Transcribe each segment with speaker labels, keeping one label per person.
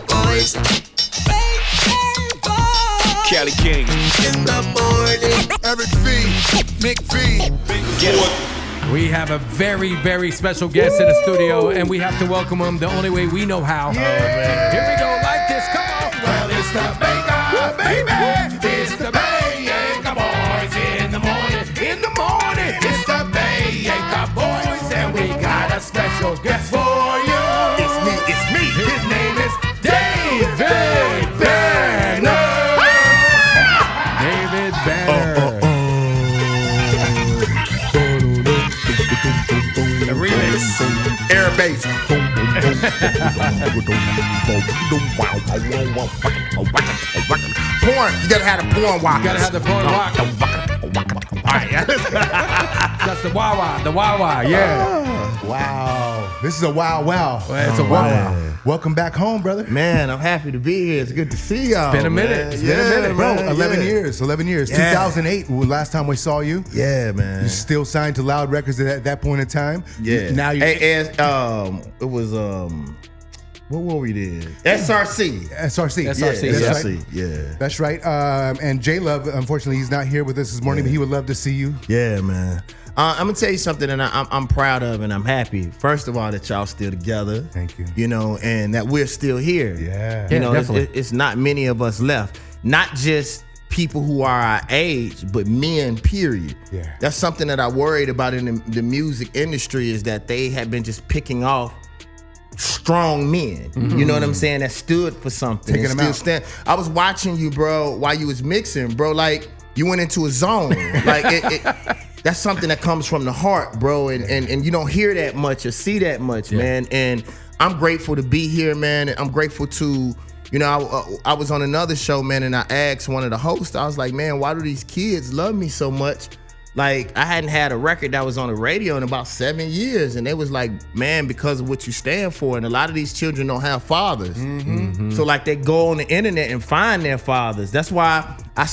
Speaker 1: Boys. Kelly King. In the morning.
Speaker 2: Eric V. Nick V.
Speaker 3: We have a very, very special guest in the studio, and we have to welcome him the only way we know how.
Speaker 2: Yeah.
Speaker 3: Here we go, like this. Come on.
Speaker 2: Well, it's the Baka, baby. It's the Baka Boyz in the morning. In the morning, it's the Baka Boyz, and we got a special guest for you. It's me. His name is David Banner.
Speaker 3: David Banner. The remix.
Speaker 2: Air bass. Porn. You gotta have the porn walk.
Speaker 3: You gotta have the porn walk. That's the wah-wah. The wah-wah, yeah.
Speaker 4: Wow. This is a wow.
Speaker 3: Well, it's a wah-wah.
Speaker 4: Welcome back home, brother.
Speaker 5: Man, I'm happy to be here. It's good to see y'all.
Speaker 3: Been a minute. It's
Speaker 4: Been a minute, bro.
Speaker 5: man,
Speaker 4: 11
Speaker 5: yeah.
Speaker 4: years. 11 years.
Speaker 5: Yeah.
Speaker 4: 2008, last time we saw you.
Speaker 5: Yeah, man.
Speaker 4: You still signed to Loud Records at that point in time.
Speaker 5: Yeah.
Speaker 4: Now you.
Speaker 5: it was what were we did? SRC.
Speaker 4: SRC.
Speaker 3: SRC,
Speaker 4: That's
Speaker 5: SRC.
Speaker 4: right.
Speaker 5: Yeah.
Speaker 4: That's right. And J Love, unfortunately, he's not here with us this morning, but he would love to see you.
Speaker 5: Yeah, man. I'm gonna tell you something that I'm proud of and I'm happy. First of all, that y'all still together.
Speaker 4: Thank you.
Speaker 5: You know, and that we're still here.
Speaker 4: Yeah.
Speaker 5: You know,
Speaker 3: definitely.
Speaker 5: it's not many of us left. Not just people who are our age, but men, period.
Speaker 4: Yeah.
Speaker 5: That's something that I worried about in the music industry, is that they have been just picking off strong men. You know what I'm saying? That stood for something.
Speaker 4: Taking
Speaker 5: and
Speaker 4: them
Speaker 5: still
Speaker 4: out.
Speaker 5: stand. I was watching you, bro, while you was mixing, bro. Like, you went into a zone. Like, that's something that comes from the heart, bro. And you don't hear that much or see that much, man. And I'm grateful to be here, man. And I'm grateful to, you know, I was on another show, man, and I asked one of the hosts, I was like, man, why do these kids love me so much? Like, I hadn't had a record that was on the radio in about 7 years. And they was like, man, because of what you stand for. And a lot of these children don't have fathers. So, like, they go on the internet and find their fathers. That's why I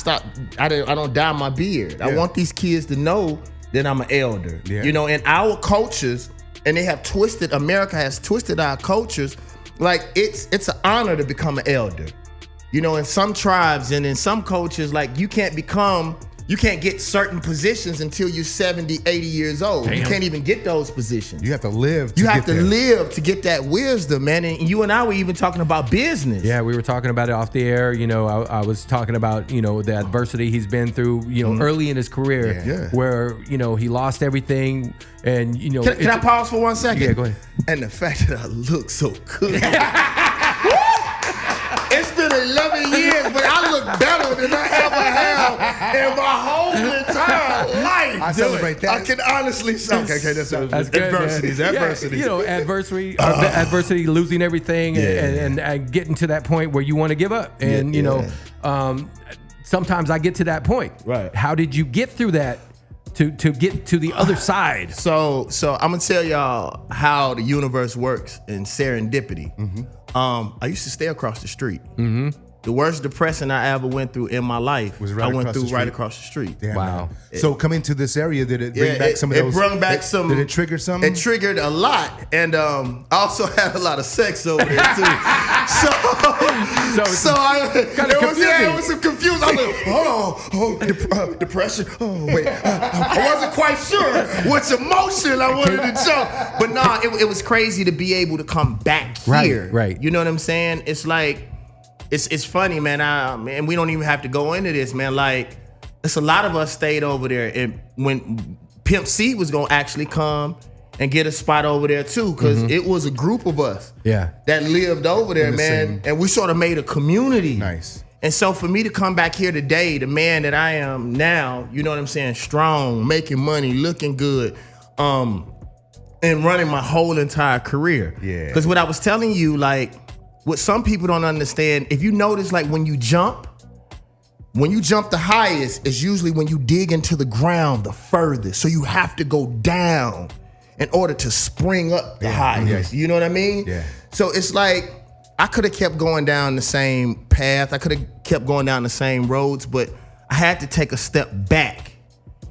Speaker 5: don't dye my beard. I want these kids to know that I'm an elder.
Speaker 4: Yeah.
Speaker 5: You know, and our cultures, and they have twisted, America has twisted our cultures. Like, it's an honor to become an elder. You know, in some tribes and in some cultures, like, you can't get certain positions until you're 70, 80 years old.
Speaker 3: Damn.
Speaker 5: You can't even get those positions.
Speaker 4: You have to live.
Speaker 5: You have to live to get that wisdom, man. And you and I were even talking about business.
Speaker 3: Yeah, we were talking about it off the air. You know, I was talking about, you know, the adversity he's been through, you know, early in his career,
Speaker 5: Yeah.
Speaker 3: where, you know, he lost everything. And, you know,
Speaker 5: Can I pause for 1 second?
Speaker 3: Yeah, go ahead.
Speaker 5: And the fact that I look so good. It's been 11 years, but I look better than I ever have in my whole entire life.
Speaker 4: I celebrate that.
Speaker 5: I can honestly say, okay, that's
Speaker 3: That's good,
Speaker 5: adversities,
Speaker 3: man.
Speaker 5: adversities.
Speaker 3: Yeah, you know, adversity, losing everything, and getting to that point where you want to give up. And, you know, sometimes I get to that point.
Speaker 5: Right.
Speaker 3: How did you get through that to get to the other side?
Speaker 5: So I'm gonna tell y'all how the universe works in serendipity. I used to stay across the street. The worst depression I ever went through in my life
Speaker 4: Was right
Speaker 5: I went
Speaker 4: across
Speaker 5: through
Speaker 4: the
Speaker 5: right
Speaker 4: street.
Speaker 5: across the street.
Speaker 4: Damn,
Speaker 3: Wow.
Speaker 4: man. So coming to this area, did it bring back some of those?
Speaker 5: It brought back some.
Speaker 4: Did it trigger something?
Speaker 5: It triggered a lot, and I also had a lot of sex over there too. so it was some confusion. I was like, depression. Oh wait, I wasn't quite sure which emotion I wanted to jump, but nah, it was crazy to be able to come back here.
Speaker 3: Right.
Speaker 5: You know what I'm saying? It's like, it's funny, man. And we don't even have to go into this, man. Like, it's a lot of us stayed over there, and when Pimp C was gonna actually come and get a spot over there too, because it was a group of us that lived over there,
Speaker 4: In the
Speaker 5: man.
Speaker 4: same-
Speaker 5: And we sort of made a community.
Speaker 4: Nice.
Speaker 5: And so for me to come back here today, the man that I am now, you know what I'm saying, strong, making money, looking good, and running my whole entire career.
Speaker 4: Yeah.
Speaker 5: Because what I was telling you, like, what some people don't understand, if you notice, like, when you jump the highest, it's usually when you dig into the ground the furthest. So you have to go down in order to spring up the highest. You know what I mean?
Speaker 4: Yeah.
Speaker 5: So it's like, I could have kept going down the same path. I could have kept going down the same roads, but I had to take a step back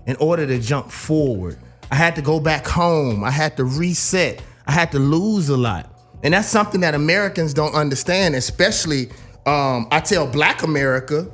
Speaker 5: in order to jump forward. I had to go back home. I had to reset. I had to lose a lot. And that's something that Americans don't understand, especially I tell Black America,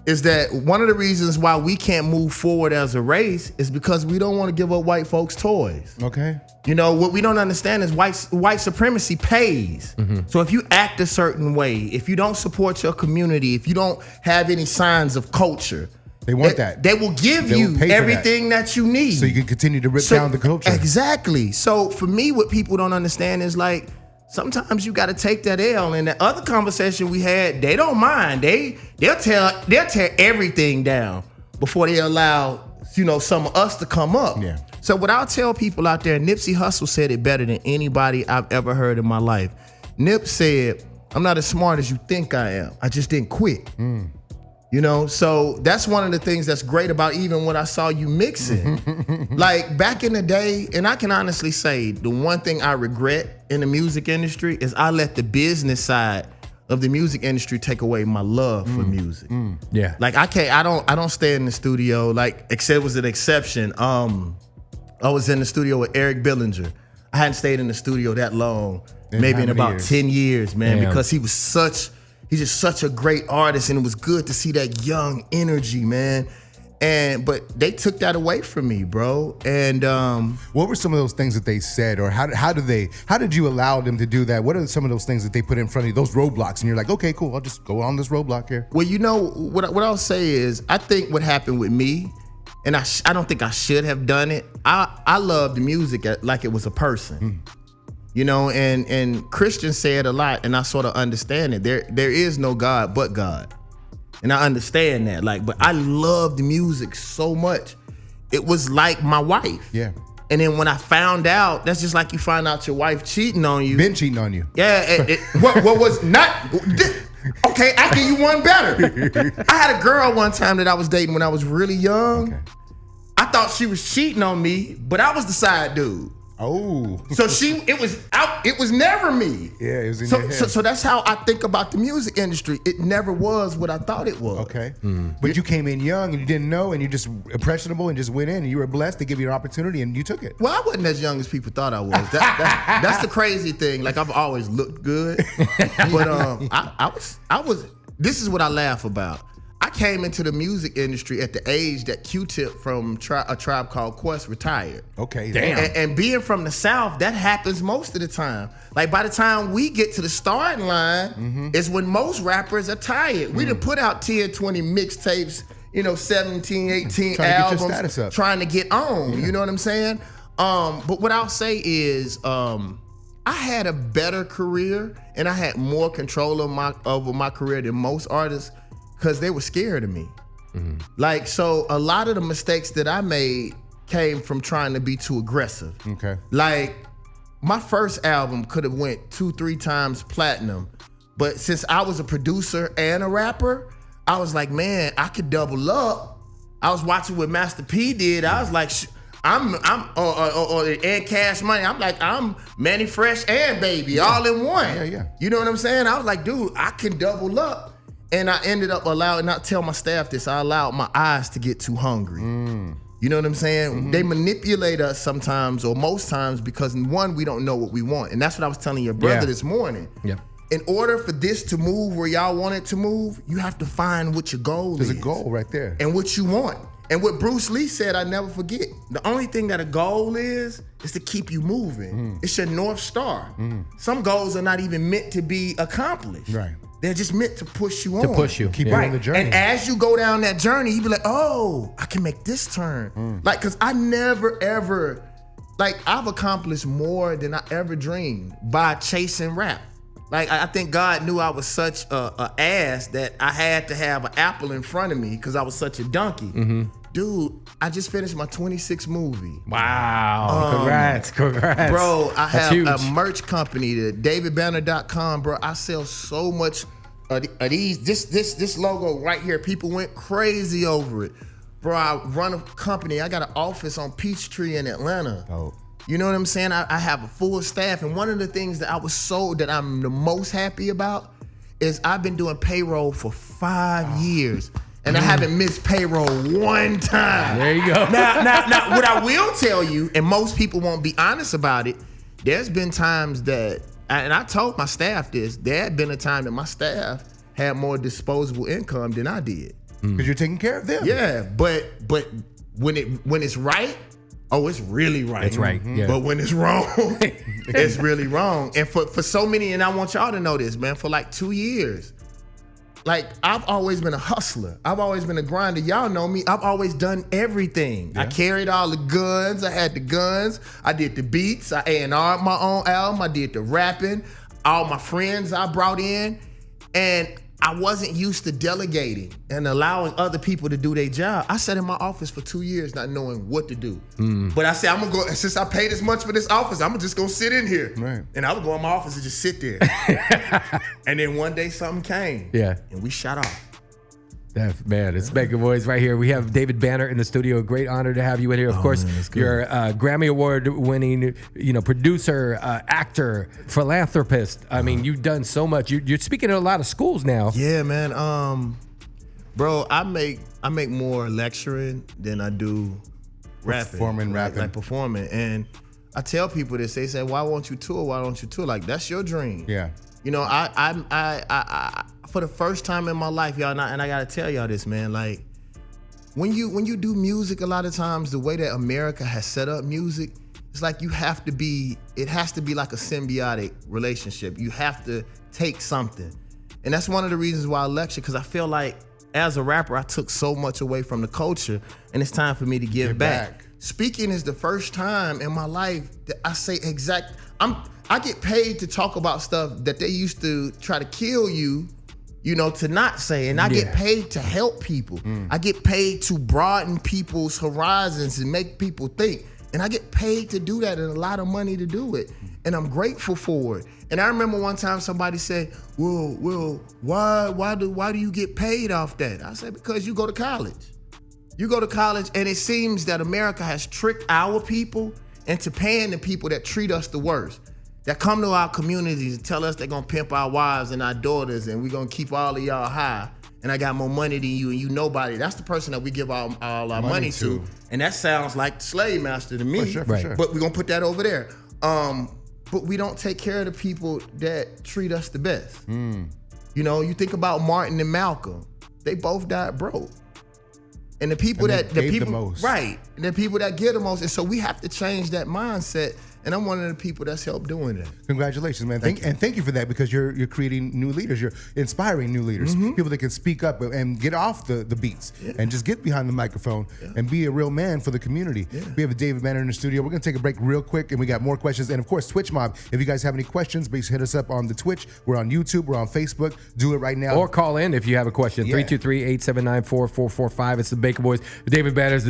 Speaker 5: is that one of the reasons why we can't move forward as a race is because we don't want to give up white folks' toys.
Speaker 4: Okay.
Speaker 5: You know, what we don't understand is white supremacy pays. So if you act a certain way, if you don't support your community, if you don't have any signs of culture,
Speaker 4: they want that.
Speaker 5: They will give
Speaker 4: They will
Speaker 5: you
Speaker 4: pay for
Speaker 5: everything that you need.
Speaker 4: So you can continue to rip down the culture.
Speaker 5: Exactly. So for me, what people don't understand is like, sometimes you got to take that L. And the other conversation we had, they don't mind. They'll tear everything down before they allow, you know, some of us to come up.
Speaker 4: Yeah.
Speaker 5: So what I'll tell people out there, Nipsey Hussle said it better than anybody I've ever heard in my life. Nip said, "I'm not as smart as you think I am. I just didn't quit." You know, so that's one of the things that's great about even when I saw you mixing. Like back in the day, and I can honestly say the one thing I regret in the music industry is I let the business side of the music industry take away my love for music.
Speaker 3: Yeah.
Speaker 5: Like I don't stay in the studio, like except it was an exception. I was in the studio with Eric Billinger. I hadn't stayed in the studio that long, maybe in about 10 years, man,
Speaker 3: Damn.
Speaker 5: because he's just such a great artist, and it was good to see that young energy, man. But they took that away from me, bro. And
Speaker 4: what were some of those things that they said, or how did you allow them to do that? What are some of those things that they put in front of you, those roadblocks, and you're like, okay, cool, I'll just go on this roadblock here?
Speaker 5: well, you know what I'll say is, I think what happened with me, and I don't think I should have done it. I loved music like it was a person. You know, and Christians say it a lot, and I sort of understand it. There is no God but God. And I understand that. Like, but I loved music so much. It was like my wife.
Speaker 4: Yeah.
Speaker 5: And then when I found out, that's just like you find out your wife cheating on you.
Speaker 4: Been cheating on you.
Speaker 5: Yeah, what was not okay, I give you one better. I had a girl one time that I was dating when I was really young.
Speaker 4: Okay.
Speaker 5: I thought she was cheating on me, but I was the side dude.
Speaker 4: Oh.
Speaker 5: So it was never me.
Speaker 4: Yeah, it was in your head.
Speaker 5: So that's how I think about the music industry. It never was what I thought it was.
Speaker 4: Okay. But you came in young and you didn't know, and you just impressionable and just went in, and you were blessed to give you an opportunity, and you took it.
Speaker 5: Well, I wasn't as young as people thought I was. That's the crazy thing. Like, I've always looked good, but I was. This is what I laugh about. I came into the music industry at the age that Q-Tip from A Tribe Called Quest retired.
Speaker 4: Okay.
Speaker 3: Damn.
Speaker 5: And being from the South, that happens most of the time. Like, by the time we get to the starting line is when most rappers are tired. We done put out 10, 20 mixtapes, 17, 18
Speaker 4: Trying to get your
Speaker 5: albums,
Speaker 4: status up.
Speaker 5: trying to get on. You know what I'm saying? But what I'll say is, I had a better career, and I had more control over my career than most artists, because they were scared of me. Like, so a lot of the mistakes that I made came from trying to be too aggressive.
Speaker 4: Okay.
Speaker 5: Like, my first album could have went 2-3 times platinum, but since I was a producer and a rapper, I was like, man, I could double up. I was watching what Master P did. I was like, and Cash Money. I'm like, I'm Manny Fresh and Baby all in one.
Speaker 4: Yeah.
Speaker 5: You know what I'm saying? I was like, dude, I can double up. And I ended up not tell my staff this, I allowed my eyes to get too hungry. You know what I'm saying? They manipulate us sometimes, or most times, because one, we don't know what we want. And that's what I was telling your brother this morning.
Speaker 3: Yeah.
Speaker 5: In order for this to move where y'all want it to move, you have to find what your goal is.
Speaker 4: There's a goal right there.
Speaker 5: And what you want. And what Bruce Lee said, I never forget. The only thing that a goal is to keep you moving. It's your North Star. Some goals are not even meant to be accomplished.
Speaker 4: Right.
Speaker 5: They're just meant to push you on.
Speaker 3: To push you.
Speaker 4: Keep you on the journey.
Speaker 5: And as you go down that journey, you be like, oh, I can make this turn. Like, cause I never ever, like, I've accomplished more than I ever dreamed by chasing rap. Like, I think God knew I was such a ass that I had to have an apple in front of me because I was such a donkey. Dude, I just finished my 26th movie.
Speaker 3: Wow. Congrats.
Speaker 5: Bro, I
Speaker 3: That's
Speaker 5: have
Speaker 3: huge.
Speaker 5: a merch company, the davidbanner.com, bro. I sell so much of these. This logo right here, people went crazy over it. Bro, I run a company. I got an office on Peachtree in Atlanta.
Speaker 4: Oh.
Speaker 5: You know what I'm saying? I have a full staff, and one of the things that I'm the most happy about is I've been doing payroll for 5 years. And I haven't missed payroll one time.
Speaker 3: There you go.
Speaker 5: Now, what I will tell you, and most people won't be honest about it, there's been times that and I told my staff this. There had been a time that my staff had more disposable income than I did.
Speaker 4: Because you're taking care of them.
Speaker 5: Yeah, but when it's right, oh, it's really right.
Speaker 3: It's right. Yeah.
Speaker 5: But when it's wrong, it's really wrong. And for so many, and I want y'all to know this, man, for like 2 years, like I've always been a hustler. I've always been a grinder. Y'all know me. I've always done everything. Yeah. I carried all the guns. I had the guns. I did the beats. I A&R'd my own album. I did the rapping. All my friends I brought in. And I wasn't used to delegating and allowing other people to do their job. I sat in my office for 2 years not knowing what to do. But I said, I'm gonna go, since I paid this much for this office, I'm just gonna sit in here.
Speaker 4: Right.
Speaker 5: And I would go in my office and just sit there. And then one day something came.
Speaker 3: Yeah.
Speaker 5: And we shot off.
Speaker 3: Man, it's Baka Boyz right here. We have David Banner in the studio. Great honor to have you in here. Of course,
Speaker 5: man,
Speaker 3: you're a Grammy Award winning, producer, actor, philanthropist. I mean, you've done so much. You're speaking at a lot of schools now.
Speaker 5: Yeah, man. Bro, I make more lecturing than I do rapping. Like performing. And I tell people this. They say, "Why won't you tour? Why don't you tour?" Like, that's your dream.
Speaker 4: Yeah.
Speaker 5: You know, I for the first time in my life, y'all, and I gotta tell y'all this, man. Like, when you do music, a lot of times the way that America has set up music, it's like it has to be like a symbiotic relationship. You have to take something, and that's one of the reasons why I lecture, because I feel like as a rapper, I took so much away from the culture, and it's time for me to give back. Speaking is the first time in my life that I say I get paid to talk about stuff that they used to try to kill you, to not say. And I get paid to help people. I get paid to broaden people's horizons and make people think. And I get paid to do that, and a lot of money to do it. And I'm grateful for it. And I remember one time somebody said, well, why do you get paid off that? I said, because you go to college. You go to college, and it seems that America has tricked our people into paying the people that treat us the worst, that come to our communities and tell us they're gonna pimp our wives and our daughters, and we're gonna keep all of y'all high, and I got more money than you, and you nobody. That's the person that we give all our money to. And that sounds like the slave master to me.
Speaker 4: For sure.
Speaker 5: But we're gonna put that over there. But we don't take care of the people that treat us the best. You think about Martin and Malcolm. They both died broke. And the people
Speaker 4: and
Speaker 5: that
Speaker 4: gave the most.
Speaker 5: Right. And the people that give the most. And so we have to change that mindset. And I'm one of the people that's helped doing that.
Speaker 4: Congratulations, man. Thank you for that, because you're creating new leaders. You're inspiring new leaders, people that can speak up and get off the beats and just get behind the microphone and be a real man for the community. We have a David Banner in the studio. We're going to take a break real quick, and we got more questions. And of course, Twitch Mob, if you guys have any questions, please hit us up on the Twitch. We're on YouTube. We're on Facebook. Do it right now.
Speaker 3: Or call in if you have a question. 323-879-4445. It's the Baka Boyz. David Banner's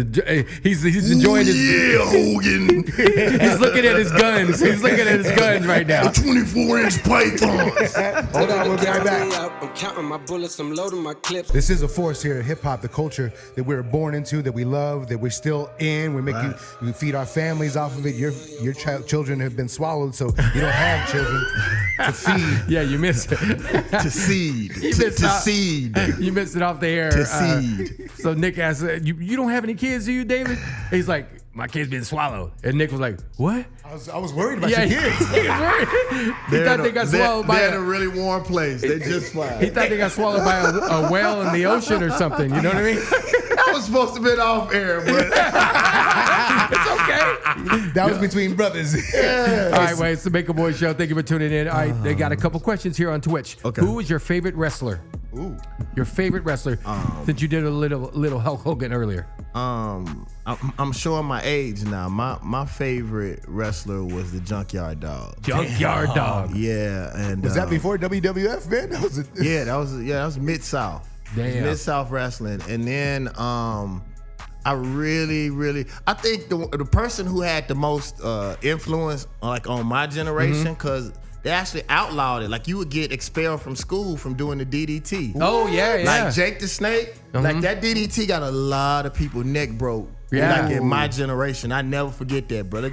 Speaker 3: he's enjoying his...
Speaker 2: Yeah, Hogan.
Speaker 3: He's looking at his guns. He's looking at his guns right now.
Speaker 2: 24-inch pythons.
Speaker 4: Hold on, we'll be right back.
Speaker 6: I'm counting my bullets, I'm loading my clips.
Speaker 4: This is a force here at hip hop, the culture that we were born into, that we love, that we're still in. We feed our families off of it. Your children have been swallowed, so you don't have children to feed.
Speaker 3: Yeah, you missed it.
Speaker 5: To seed. Seed.
Speaker 3: You missed it off the air.
Speaker 5: To seed.
Speaker 3: So Nick asked, you don't have any kids, do you, David? He's like, my kid's been swallowed. And Nick was like, what?
Speaker 4: I was worried about your kids.
Speaker 3: He was worried. He thought they got swallowed by
Speaker 5: They're in a really warm place. They just fly.
Speaker 3: He thought they got swallowed by a whale in the ocean or something. You know what I mean?
Speaker 5: That was supposed to be off air, but
Speaker 3: it's okay.
Speaker 4: That was between brothers.
Speaker 3: All right, well, it's the Baka Boyz Show. Thank you for tuning in. All right, they got a couple questions here on Twitch.
Speaker 5: Okay.
Speaker 3: Who is your favorite wrestler?
Speaker 4: Ooh.
Speaker 3: Your favorite wrestler? Since you did a little Hulk Hogan earlier.
Speaker 5: I'm showing my age now. My favorite wrestler was the Junkyard Dog.
Speaker 3: Junkyard Dog.
Speaker 5: Yeah, and
Speaker 4: Was that before WWF, man? That was
Speaker 5: that was Mid-South.
Speaker 3: Damn.
Speaker 5: Mid-South wrestling. And then I think the person who had the most influence on my generation, because they actually outlawed it. Like, you would get expelled from school from doing the DDT.
Speaker 3: Oh, yeah.
Speaker 5: Like Jake the Snake. Like, that DDT got a lot of people neck broke.
Speaker 3: Yeah.
Speaker 5: Like, in my generation. I never forget that, brother.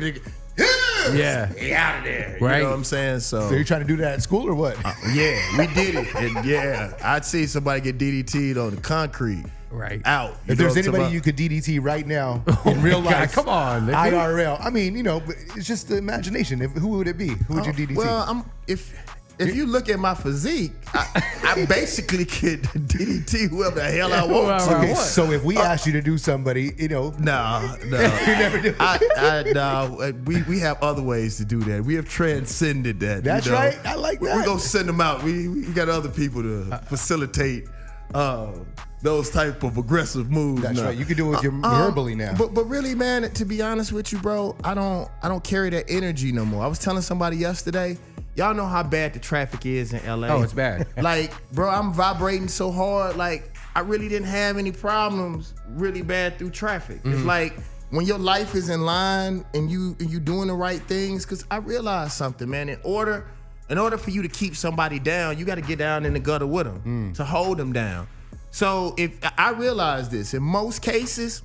Speaker 3: Yeah.
Speaker 5: He out of there.
Speaker 3: Right.
Speaker 5: You know what I'm saying?
Speaker 4: So you're trying to do that at school or what?
Speaker 5: Yeah, we did it. And yeah, I'd see somebody get DDT'd on the concrete.
Speaker 3: Right.
Speaker 5: Out.
Speaker 4: If there's anybody you could DDT right now in real
Speaker 3: God,
Speaker 4: life,
Speaker 3: come on, nigga.
Speaker 4: IRL. I mean, it's just the imagination. Who would it be? Who would you DDT?
Speaker 5: Well, if you look at my physique, I basically could DDT whoever the hell I want to.
Speaker 4: Okay, so if we asked you to do somebody,
Speaker 5: No.
Speaker 4: you never do.
Speaker 5: No, we have other ways to do that. We have transcended that.
Speaker 4: That's right. I like that.
Speaker 5: We're gonna send them out. We got other people to facilitate those type of aggressive moves.
Speaker 4: That's
Speaker 5: now.
Speaker 4: right. You can do it with your verbally now.
Speaker 5: But really, man, to be honest with you, bro, I don't carry that energy no more. I was telling somebody yesterday. Y'all know how bad the traffic is in LA.
Speaker 3: Oh, it's bad.
Speaker 5: Like, bro, I'm vibrating so hard. Like, I really didn't have any problems really bad through traffic.
Speaker 3: Mm-hmm.
Speaker 5: It's like when your life is in line and you doing the right things. Because I realized something, man. In order for you to keep somebody down, you got to get down in the gutter with them to hold them down. So if I realize this, in most cases,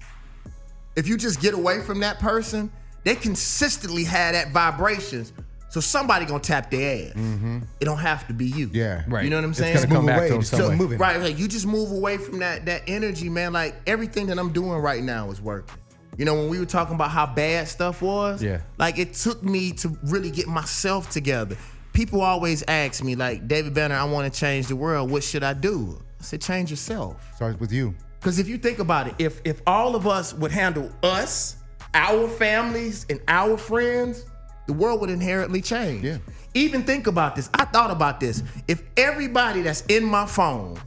Speaker 5: if you just get away from that person, they consistently have that vibrations. So somebody gonna tap their ass. Mm-hmm. It don't have to be you.
Speaker 4: Yeah,
Speaker 3: right.
Speaker 5: You know what I'm saying?
Speaker 4: It's gonna come back
Speaker 3: away,
Speaker 4: to them
Speaker 3: just
Speaker 4: some way.
Speaker 3: moving.
Speaker 5: Right, like you just move away from that energy, man. Like everything that I'm doing right now is working. You know, when we were talking about how bad stuff was, like it took me to really get myself together. People always ask me, like, David Banner, I want to change the world. What should I do? I said, change yourself.
Speaker 4: Starts with you.
Speaker 5: Because if you think about it, if all of us would handle us, our families, and our friends, the world would inherently change.
Speaker 4: Yeah.
Speaker 5: Even think about this. I thought about this. If everybody that's in my phone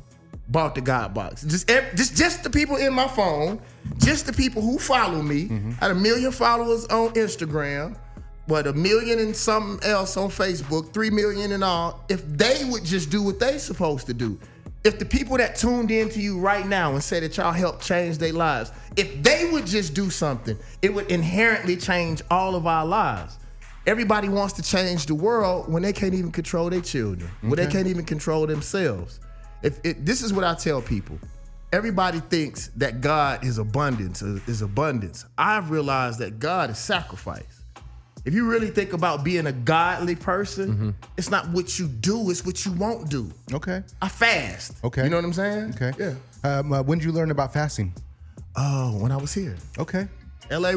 Speaker 5: bought the God box, just the people in my phone, just the people who follow me, I had 1 million followers on Instagram, but 1 million and something else on Facebook, 3 million in all, if they would just do what they supposed to do, if the people that tuned in to you right now and say that y'all helped change their lives, if they would just do something, it would inherently change all of our lives. Everybody wants to change the world when they can't even control their children, when they can't even control themselves. This is what I tell people. Everybody thinks that God is abundance. I've realized that God is sacrifice. If you really think about being a godly person, it's not what you do, it's what you won't do.
Speaker 4: Okay.
Speaker 5: I fast.
Speaker 4: Okay.
Speaker 5: You know what I'm saying?
Speaker 4: Okay.
Speaker 5: Yeah.
Speaker 4: When did you learn about fasting?
Speaker 5: Oh, when I was here.
Speaker 4: Okay.
Speaker 5: LA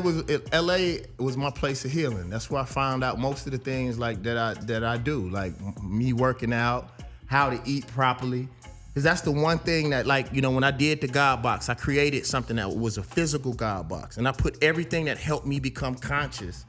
Speaker 5: was my place of healing. That's where I found out most of the things like that I do, like me working out, how to eat properly. Because that's the one thing that, like, you know, when I did the God box, I created something that was a physical God box, and I put everything that helped me become conscious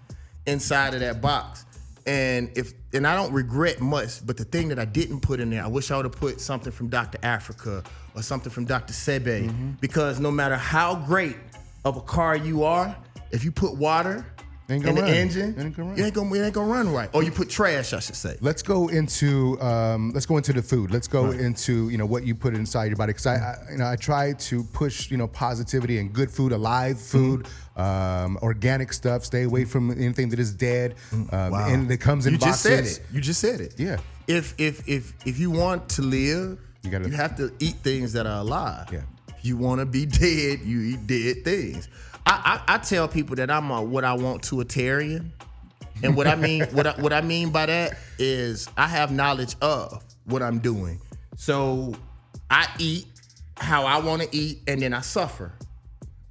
Speaker 5: inside of that box. And I don't regret much, but the thing that I didn't put in there, I wish I would have put something from Dr. Africa or something from Dr. Sebe, because no matter how great of a car you are, if you put water in the engine, it ain't gonna run right. Or you put trash, I should say.
Speaker 4: Let's go into the food. Let's go into what you put inside your body, because I try to push positivity and good food, alive food, organic stuff. Stay away from anything that is dead and that comes in boxes.
Speaker 5: You just said it.
Speaker 4: Yeah.
Speaker 5: If you want to live, you have to eat things that are alive.
Speaker 4: Yeah.
Speaker 5: If you want to be dead, you eat dead things. I tell people that I'm a what I want to-itarian. And what I mean by that is I have knowledge of what I'm doing. So I eat how I want to eat and then I suffer.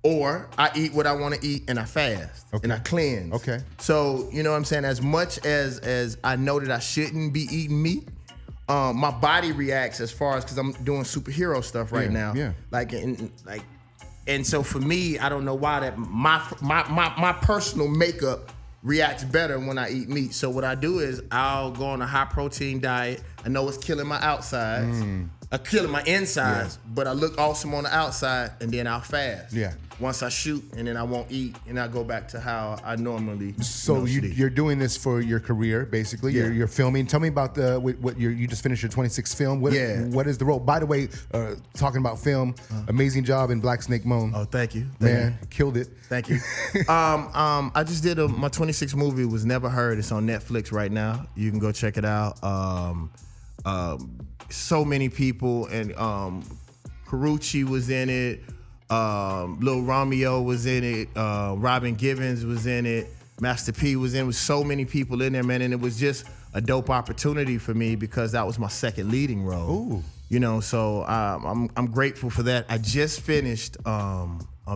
Speaker 5: Or I eat what I want to eat and I fast and I cleanse.
Speaker 4: Okay.
Speaker 5: So, you know what I'm saying? As much as I know that I shouldn't be eating meat, my body reacts as far as, because I'm doing superhero stuff right now.
Speaker 4: Yeah.
Speaker 5: And so for me, I don't know why that my personal makeup reacts better when I eat meat. So what I do is I'll go on a high protein diet. I know it's killing my outsides, killing my insides, but I look awesome on the outside, and then I'll fast.
Speaker 4: Yeah.
Speaker 5: Once I shoot, and then I won't eat, and I go back to how I normally.
Speaker 4: So you're doing this for your career, basically.
Speaker 5: Yeah.
Speaker 4: You're filming. Tell me about what you just finished your 26th film. What is the role? By the way, talking about film, amazing job in Black Snake Moan.
Speaker 5: Oh, thank you,
Speaker 4: man, killed it.
Speaker 5: Thank you. I just did my 26th movie was Never Heard. It's on Netflix right now. You can go check it out. So many people, and Karuchi was in it. Lil Romeo was in it. Robin Givens was in it. Master P was in with so many people in there, man, and it was just a dope opportunity for me because that was my second leading role.
Speaker 4: Ooh.
Speaker 5: You know, so I'm grateful for that. I just finished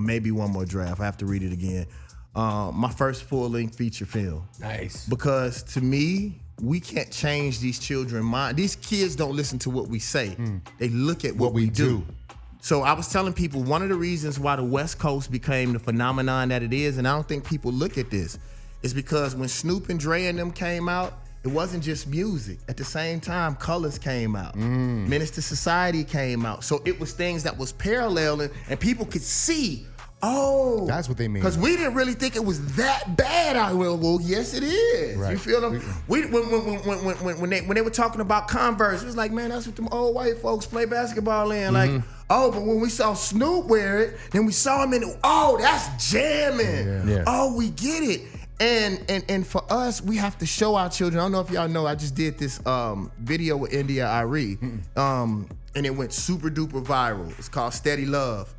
Speaker 5: maybe one more draft. I have to read it again. My first full-length feature film.
Speaker 3: Nice.
Speaker 5: Because to me, we can't change these children's mind. These kids don't listen to what we say. They look at what we do. So I was telling people one of the reasons why the West Coast became the phenomenon that it is, and I don't think people look at this, is because when Snoop and Dre and them came out, it wasn't just music. At the same time, Colors came out. Menace to Society came out. So it was things that was paralleling and people could see, oh.
Speaker 4: That's what they mean.
Speaker 5: Because we didn't really think it was that bad. Well, yes, it is.
Speaker 4: Right.
Speaker 5: You feel them? When they were talking about Converse, it was like, man, that's what them old white folks play basketball in. Like, oh, but when we saw Snoop wear it, then we saw him in it. Oh, that's jamming.
Speaker 3: Yeah.
Speaker 5: Oh, we get it. And for us, we have to show our children. I don't know if y'all know, I just did this video with India Ari, and it went super duper viral. It's called Steady Love.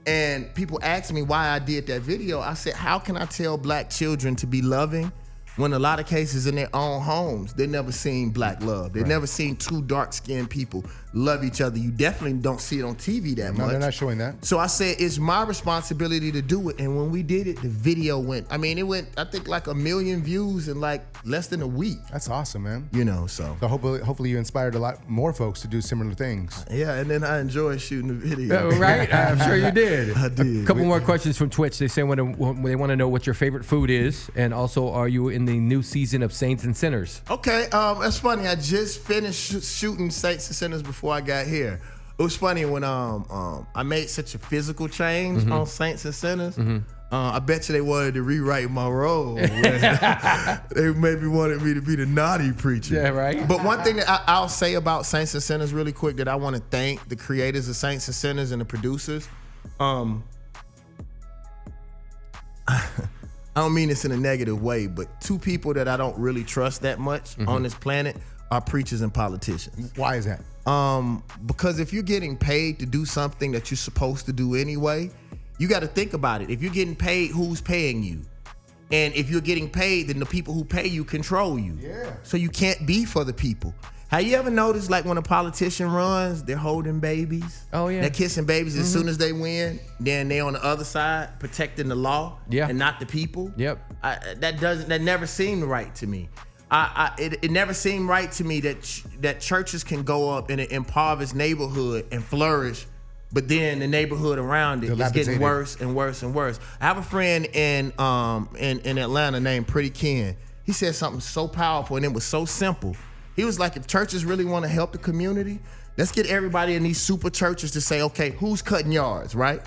Speaker 5: And people asked me why I did that video. I said, how can I tell black children to be loving when a lot of cases in their own homes, they never seen black love. They never seen two dark-skinned people love each other. You definitely don't see it on TV that much.
Speaker 4: No, they're not showing that.
Speaker 5: So I said, it's my responsibility to do it. And when we did it, the video went, I think like 1 million views in like less than a week.
Speaker 4: That's awesome, man.
Speaker 5: You know, so.
Speaker 4: So hopefully you inspired a lot more folks to do similar things.
Speaker 5: Yeah, and then I enjoyed shooting the video.
Speaker 3: Right? I'm sure you did.
Speaker 5: I did.
Speaker 3: A couple more questions from Twitch. They say when they want to know what your favorite food is, and also, are you in the new season of Saints and Sinners?
Speaker 5: Okay, that's funny. I just finished shooting Saints and Sinners before I got here. It was funny when I made such a physical change on Saints and Sinners. I bet you they wanted to rewrite my role. They maybe wanted me to be the naughty preacher.
Speaker 3: Yeah, right.
Speaker 5: But one thing that I'll say about Saints and Sinners really quick that I want to thank the creators of Saints and Sinners and the producers. I don't mean this in a negative way, but two people that I don't really trust that much on this planet are preachers and politicians.
Speaker 4: Why is that?
Speaker 5: Because if you're getting paid to do something that you're supposed to do anyway, you got to think about it. If you're getting paid, who's paying you? And if you're getting paid, then the people who pay you control you.
Speaker 4: Yeah.
Speaker 5: So you can't be for the people. Have you ever noticed, like, when a politician runs, they're holding babies?
Speaker 3: Oh, yeah.
Speaker 5: They're kissing babies as soon as they win. Then they on the other side protecting the law and not the people.
Speaker 3: Yep.
Speaker 5: That never seemed right to me. It never seemed right to me that churches can go up in an impoverished neighborhood and flourish, but then the neighborhood around it is getting worse and worse and worse. I have a friend in Atlanta named Pretty Ken. He said something so powerful and it was so simple. He was like, if churches really want to help the community, let's get everybody in these super churches to say, okay, who's cutting yards, right?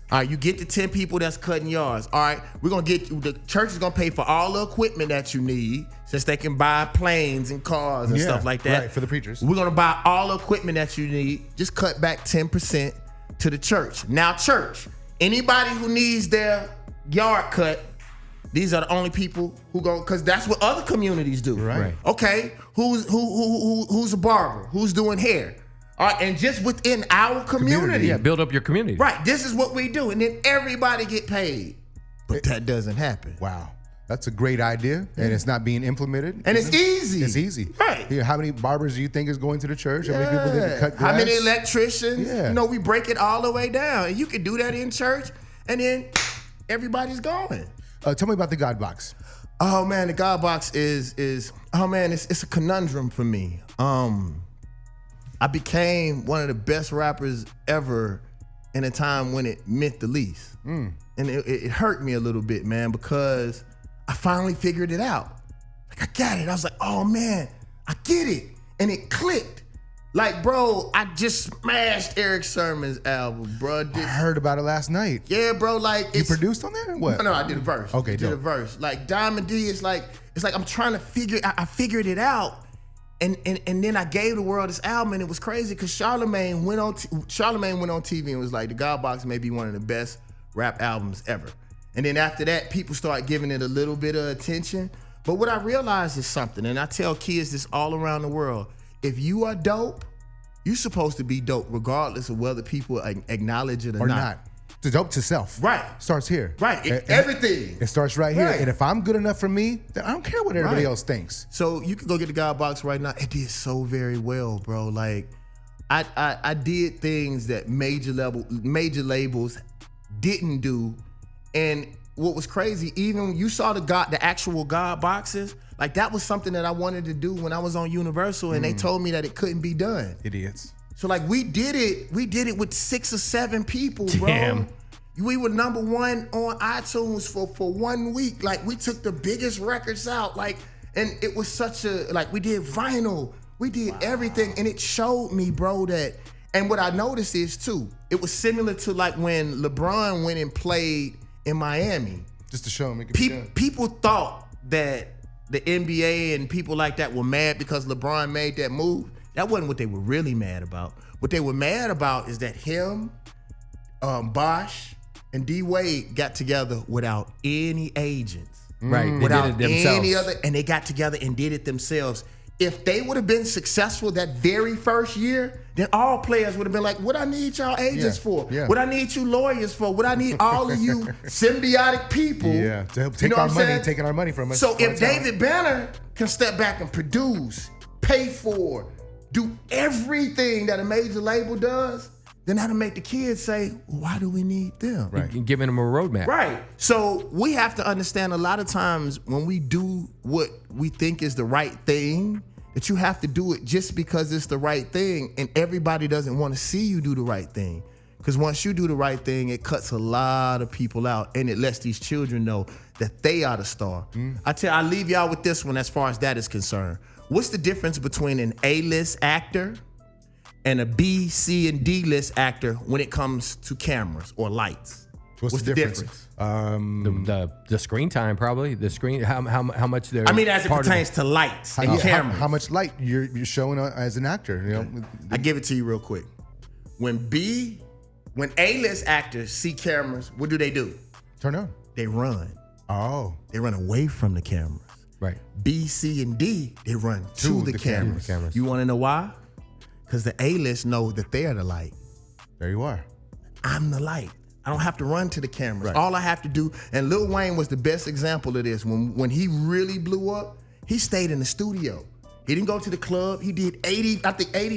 Speaker 5: All right, you get the 10 people that's cutting yards. All right, we're gonna get you, the church is gonna pay for all the equipment that you need, since they can buy planes and cars and stuff like that.
Speaker 4: Right, for the preachers.
Speaker 5: We're gonna buy all the equipment that you need. Just cut back 10% to the church. Now, church, anybody who needs their yard cut, these are the only people who go, because that's what other communities do.
Speaker 4: Right.
Speaker 5: Okay, who's a barber? Who's doing hair? All right, and just within our community.
Speaker 3: Yeah, build up your community.
Speaker 5: Right, this is what we do, and then everybody get paid. But that doesn't happen.
Speaker 4: Wow. That's a great idea, and it's not being implemented.
Speaker 5: And it's easy.
Speaker 4: It's easy.
Speaker 5: Right.
Speaker 4: Yeah, how many barbers do you think is going to the church? How many people that cut grass?
Speaker 5: How many electricians?
Speaker 4: Yeah.
Speaker 5: You know, we break it all the way down. And you can do that in church, and then everybody's going.
Speaker 4: Tell me about the God Box.
Speaker 5: Oh man, the God Box is it's a conundrum for me. I became one of the best rappers ever in a time when it meant the least. And it hurt me a little bit, man, because I finally figured it out. Like, I got it. I was like, oh man, I get it. And it clicked. Like, bro, I just smashed Eric Sermon's album, bro.
Speaker 4: I heard about it last night.
Speaker 5: Yeah, bro, like
Speaker 4: You produced on there or what?
Speaker 5: No, I did a verse.
Speaker 4: Okay,
Speaker 5: I did a
Speaker 4: dope.
Speaker 5: verse. Like Diamond D is like, it's like I'm trying to I figured it out. And then I gave the world this album, and it was crazy because Charlemagne went on TV and was like, the God Box may be one of the best rap albums ever. And then after that, people start giving it a little bit of attention. But what I realized is something, and I tell kids this all around the world: if you are dope, you're supposed to be dope regardless of whether people acknowledge it or not.
Speaker 4: to dope to self.
Speaker 5: Right.
Speaker 4: Starts here.
Speaker 5: Right.
Speaker 4: And
Speaker 5: Everything.
Speaker 4: It starts right here.
Speaker 5: Right.
Speaker 4: And if I'm good enough for me, then I don't care what everybody else thinks.
Speaker 5: So you can go get the God box right now. It did so very well, bro. Like I did things that major labels didn't do. And what was crazy, even when you saw the actual God boxes, like that was something that I wanted to do when I was on Universal, and they told me that it couldn't be done.
Speaker 4: Idiots.
Speaker 5: So like we did it with 6 or 7 people, bro.
Speaker 3: Damn.
Speaker 5: We were #1 on iTunes for 1 week. Like we took the biggest records out, like, and it was such a, like, we did vinyl, we did everything, and it showed me, bro, that, and what I noticed is too, it was similar to like when LeBron went and played in Miami.
Speaker 4: Just to show them it could be done.
Speaker 5: People thought that the NBA and people like that were mad because LeBron made that move. That wasn't what they were really mad about. What they were mad about is that him, Bosh, and D-Wade got together without any agents.
Speaker 3: Right. They
Speaker 5: Without
Speaker 3: did it themselves.
Speaker 5: any other, and they got together and did it themselves. If they would have been successful that very first year, then all players would have been like, what I need y'all agents for?
Speaker 4: Yeah.
Speaker 5: What I need you lawyers for? What I need all of you symbiotic people.
Speaker 4: Yeah, to help
Speaker 5: You
Speaker 4: take
Speaker 5: know
Speaker 4: our
Speaker 5: what I'm
Speaker 4: money,
Speaker 5: saying?
Speaker 4: taking our money from us.
Speaker 5: So if David Banner can step back and produce, pay for, do everything that a major label does, then that'll make the kids say, why do we need them?
Speaker 4: Right.
Speaker 3: Giving them a roadmap.
Speaker 5: Right. So we have to understand a lot of times when we do what we think is the right thing, that you have to do it just because it's the right thing, and everybody doesn't want to see you do the right thing. Because once you do the right thing, it cuts a lot of people out, and it lets these children know that they are the star. I leave y'all with this one as far as that is concerned. What's the difference between an A-list actor and a B, C, and D-list actor when it comes to cameras or lights?
Speaker 4: What's the difference?
Speaker 3: The screen time, probably. The screen, how much they're.
Speaker 5: I mean, as it
Speaker 3: part of
Speaker 5: pertains to lights and
Speaker 4: Yeah,
Speaker 5: cameras.
Speaker 4: how much light you're showing as an actor? You know,
Speaker 5: I give it to you real quick. When A-list actors see cameras, what do?
Speaker 4: turn on.
Speaker 5: They run.
Speaker 4: Oh,
Speaker 5: They run away from the cameras.
Speaker 3: Right.
Speaker 5: B, C, and D, they run to the cameras.
Speaker 3: cameras.
Speaker 5: You want to know why? Because the A-list know that they are the light.
Speaker 4: there you are.
Speaker 5: I'm the light. I don't have to run to the cameras.
Speaker 4: Right.
Speaker 5: All I have to do, and Lil Wayne was the best example of this. When he really blew up, he stayed in the studio. He didn't go to the club. He did 80,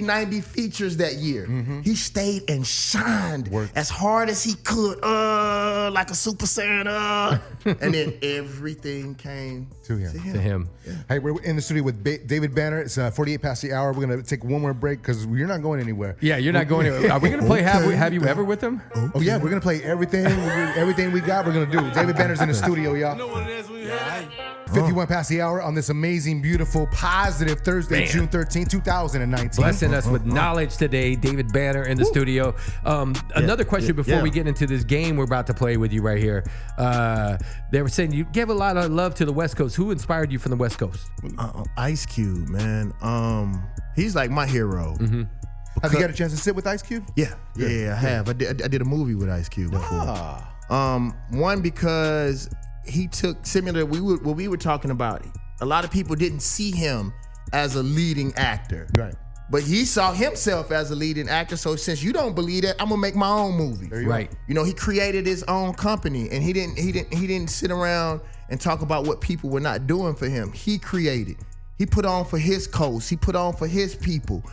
Speaker 5: 90 features that year. He stayed and shined as hard as he could, like a Super Saiyan, and then everything came
Speaker 4: To him.
Speaker 3: To him.
Speaker 4: Hey, we're in the studio with David Banner. It's 48 past the hour. We're gonna take one more break because you're not going anywhere.
Speaker 3: Yeah, you're not going anywhere. Are we going to play Have You Ever with them?
Speaker 4: Oh yeah, we're gonna play everything. Everything we got, we're gonna do. David Banner's in the studio, y'all. 51 past the hour on this amazing, beautiful, positive Thursday,
Speaker 3: Man.
Speaker 4: June 13, 2019.
Speaker 3: Blessing us with knowledge today, David Banner in the studio. Another question before we get into this game we're about to play with you right here. They were saying you gave a lot of love to the West Coast. Who inspired you from the West Coast?
Speaker 5: Ice Cube, man. He's like my hero.
Speaker 4: Have you got a chance to sit with Ice Cube?
Speaker 5: Yeah, I have. I did a movie with Ice Cube before. One, because he took similar. What we were talking about. A lot of people didn't see him as a leading actor,
Speaker 4: Right.
Speaker 5: but he saw himself as a leading actor. So since you don't believe that, I'm gonna make my own movie.
Speaker 3: Right.
Speaker 5: You know, he created his own company, and he didn't sit around and talk about what people were not doing for him. He created. He put on for his coast. He put on for his people.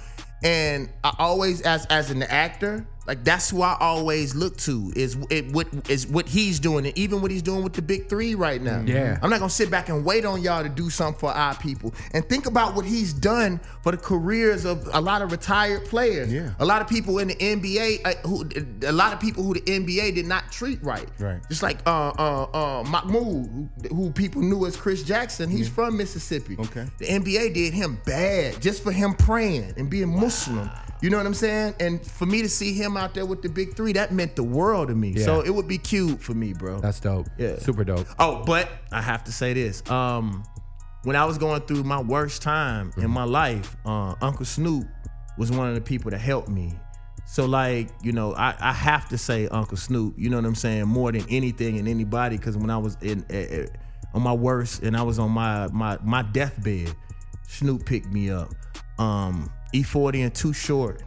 Speaker 5: And I always, as an actor, like that's who I always look to is what he's doing, and even what he's doing with the big three right now.
Speaker 3: Yeah.
Speaker 5: I'm not gonna sit back and wait on y'all to do something for our people. And think about what he's done for the careers of a lot of retired players.
Speaker 4: Yeah.
Speaker 5: A lot of people in the NBA, a lot of people who the NBA did not treat right.
Speaker 4: Right.
Speaker 5: Just like Mahmoud, who people knew as Chris Jackson. He's from Mississippi.
Speaker 4: Okay.
Speaker 5: The NBA did him bad just for him praying and being Muslim. You know what I'm saying? And for me to see him out there with the big three, that meant the world to me.
Speaker 3: Yeah.
Speaker 5: So it would be cute for me, bro.
Speaker 3: That's dope.
Speaker 5: Yeah.
Speaker 3: Super dope.
Speaker 5: Oh, but I have to say this. When I was going through my worst time in my life, Uncle Snoop was one of the people that helped me. So like, you know, I have to say Uncle Snoop, you know what I'm saying, more than anything and anybody, because when I was on my worst and I was on my deathbed, Snoop picked me up. E40 and Too Short.